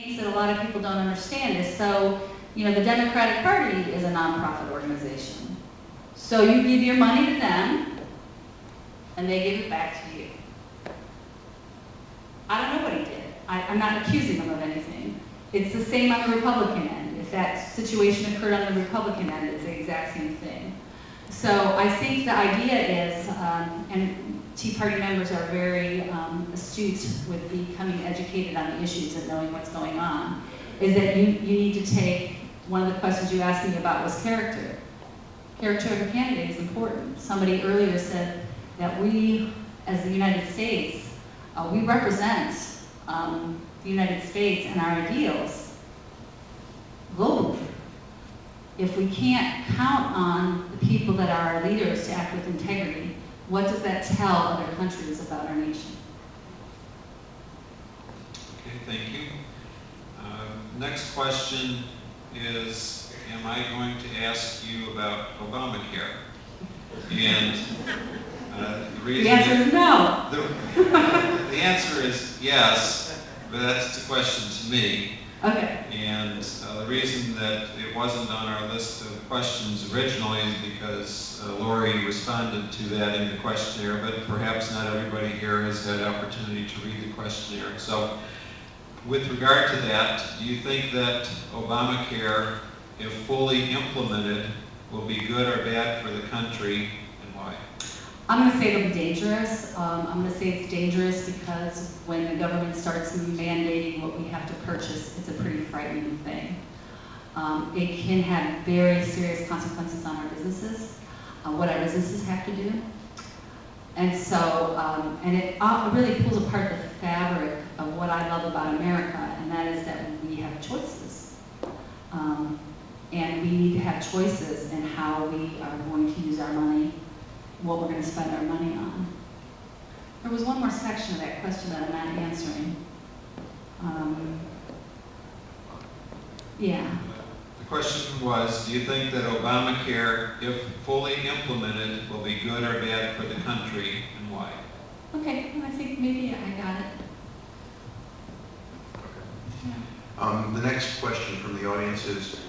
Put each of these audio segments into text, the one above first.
things that a lot of people don't understand is, so, you know, the Democratic Party is a nonprofit organization. So you give your money to them, and they give it back to you. I don't know what he did. I'm not accusing him of anything. It's the same on the Republican end. If that situation occurred on the Republican end, it's the exact same thing. So I think the idea is, and Tea Party members are very astute with becoming educated on the issues and knowing what's going on, is that you need to take, one of the questions you asked me about was character. Character of a candidate is important. Somebody earlier said that we, as the United States, we represent the United States and our ideals globally. If we can't count on the people that are our leaders to act with integrity, what does that tell other countries about our nation? Okay, thank you. Next question is, am I going to ask you about Obamacare? And the reason the answer is no. The answer is yes, but that's the question to me. Okay. And the reason that it wasn't on our list of questions originally is because Lori responded to that in the questionnaire, but perhaps not everybody here has had opportunity to read the questionnaire. So with regard to that, do you think that Obamacare, if fully implemented, will be good or bad for the country, and why? I'm going to say it'll be dangerous. I'm going to say it's dangerous because when the government starts mandating what we have to purchase, it's a pretty frightening thing. It can have very serious consequences on our businesses, what our businesses have to do. And so, and it really pulls apart the fabric of what I love about America, and that is that we have choices. And we need to have choices in how we are going to use our money, what we're going to spend our money on. There was one more section of that question that I'm not answering. Yeah. The question was, do you think that Obamacare, if fully implemented, will be good or bad for the country, and why? Okay, I think maybe I got it. Okay. The next question from the audience is,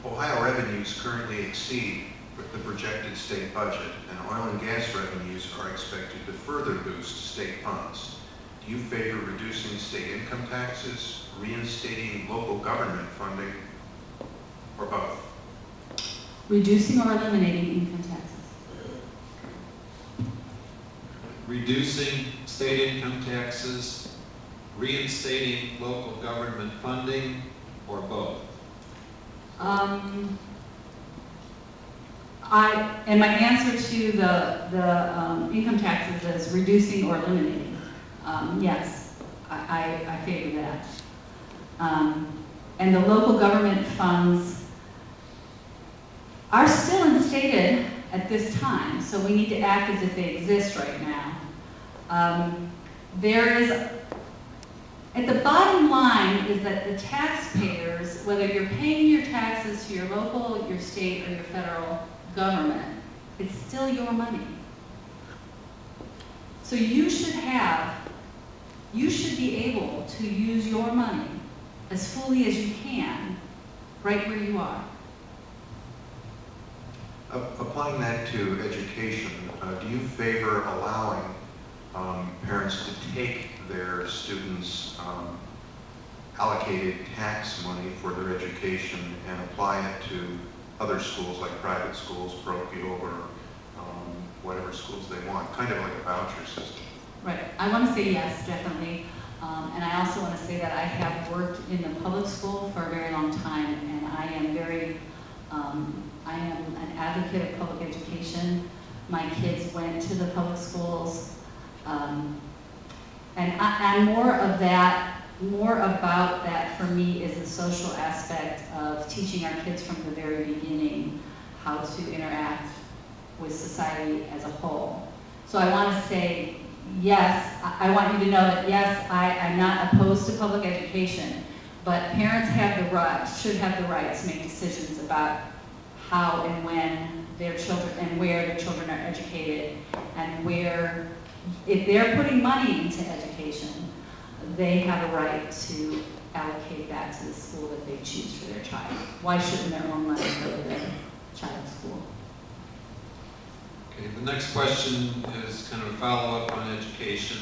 Ohio revenues currently exceed the projected state budget, and oil and gas revenues are expected to further boost state funds. Do you favor reducing state income taxes, reinstating local government funding, or both? Reducing or eliminating income taxes? Reducing state income taxes, reinstating local government funding, or both? And my answer to the income taxes is reducing or eliminating. Yes, I favor that. And the local government funds are still instated at this time, so we need to act as if they exist right now. There is, at the bottom line is that the taxpayers, whether you're paying your taxes to your local, your state, or your federal government, it's still your money. So you should be able to use your money as fully as you can right where you are. Applying that to education, do you favor allowing parents to take their students' allocated tax money for their education and apply it to other schools like private schools, parochial, or whatever schools they want, kind of like a voucher system? Right. I want to say yes, definitely. And I also want to say that I have worked in the public school for a very long time, and I am an advocate of public education. My kids went to the public schools. And more about that for me is the social aspect of teaching our kids from the very beginning how to interact with society as a whole. So I want to say, yes, I want you to know that yes, I'm not opposed to public education, but parents should have the right to make decisions about how and when their children and where their children are educated, and if they're putting money into education, they have a right to allocate that to the school that they choose for their child. Why shouldn't their own money go to their child's school? Okay, the next question is kind of a follow-up on education,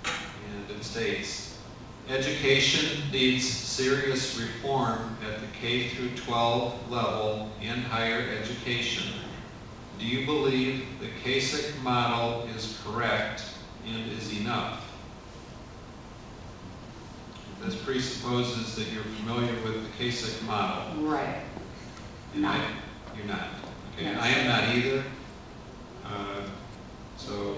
and it states, education needs serious reform at the K through 12 level and higher education. Do you believe the Kasich model is correct and is enough? This presupposes that you're familiar with the Kasich model. Right. And No. You're not. Okay, No. I am not either. So,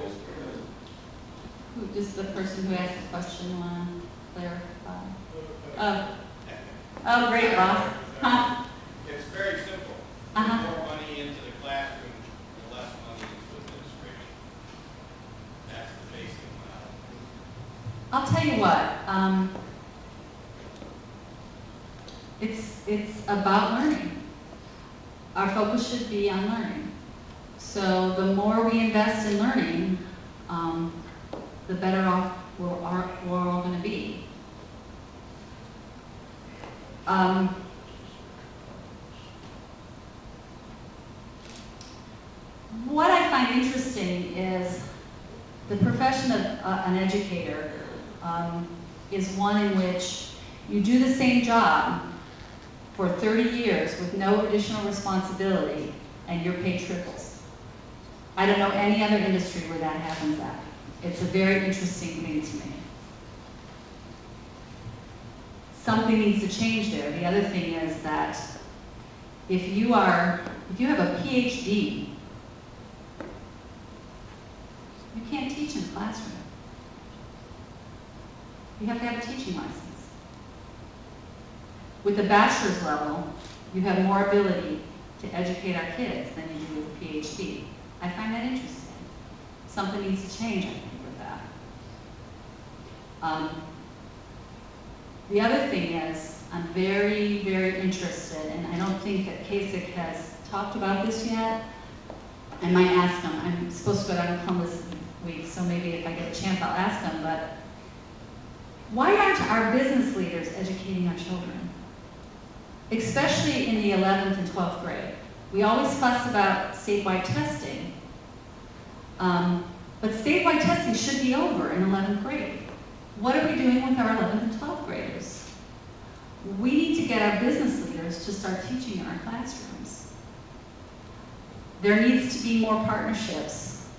Who, does the person who asked the question want to clarify? Oh, great, boss. Huh? It's very simple. Uh-huh. More money into the classroom, and less money into administration. That's the basic model. I'll tell you what, it's about learning. Our focus should be on learning. So the more we invest in learning, the better off we're all going to be. What I find interesting is the profession of an educator is one in which you do the same job for 30 years with no additional responsibility and you're paid triples. I don't know any other industry where that happens at. It's a very interesting thing to me. Something needs to change there. The other thing is that if you have a PhD, you can't teach in a classroom. You have to have a teaching license. With a bachelor's level, you have more ability to educate our kids than you do with a PhD. I find that interesting. Something needs to change, I think, with that. The other thing is, I'm very, very interested, and I don't think that Kasich has talked about this yet. I might ask him. I'm supposed to go down to Columbus this week, so maybe if I get a chance, I'll ask him. But why aren't our business leaders educating our children? Especially in the 11th and 12th grade. We always fuss about statewide testing, but statewide testing should be over in 11th grade. What are we doing with our 11th and 12th graders? We need to get our business leaders to start teaching in our classrooms. There needs to be more partnerships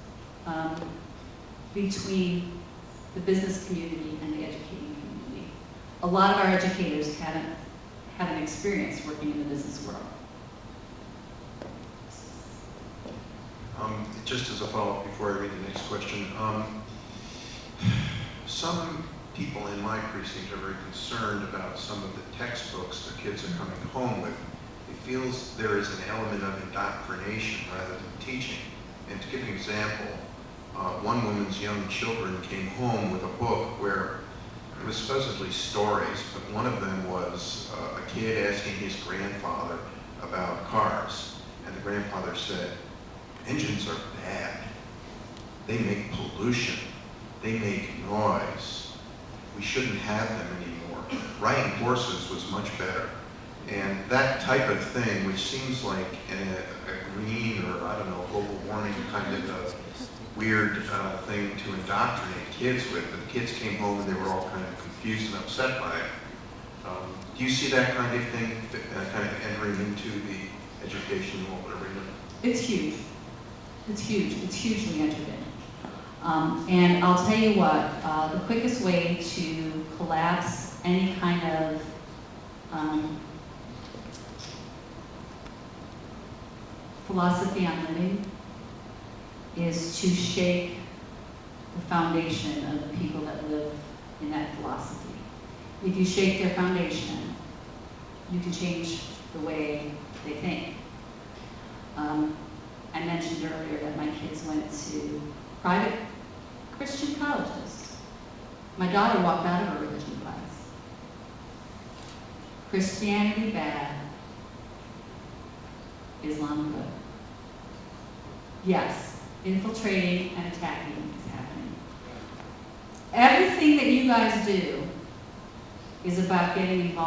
between the business community and the educating community. A lot of our educators haven't experience working in the business world. Just as a follow-up before I read the next question, some people in my precinct are very concerned about some of the textbooks the kids are coming home with. It feels there is an element of indoctrination rather than teaching. And to give an example, one woman's young children came home with a book where it was supposedly stories, but one of them was a kid asking his grandfather about cars. And the grandfather said, "Engines are bad. They make pollution. They make noise. We shouldn't have them anymore. Riding horses was much better." And that type of thing, which seems like a green or, I don't know, global warming kind of a weird thing to indoctrinate kids with, but the kids came home and they were all kind of confused and upset by it. Do you see that kind of thing kind of entering into the educational arena? It's huge. It's huge. It's hugely entered in. And I'll tell you what, the quickest way to collapse any kind of philosophy on living is to shake the foundation of the people that live in that philosophy. If you shake their foundation, you can change the way they think. I mentioned earlier that my kids went to private Christian colleges. My daughter walked out of a religion class. Christianity bad, Islam good. Yes, infiltrating and attacking is happening. Everything that you guys do is about getting involved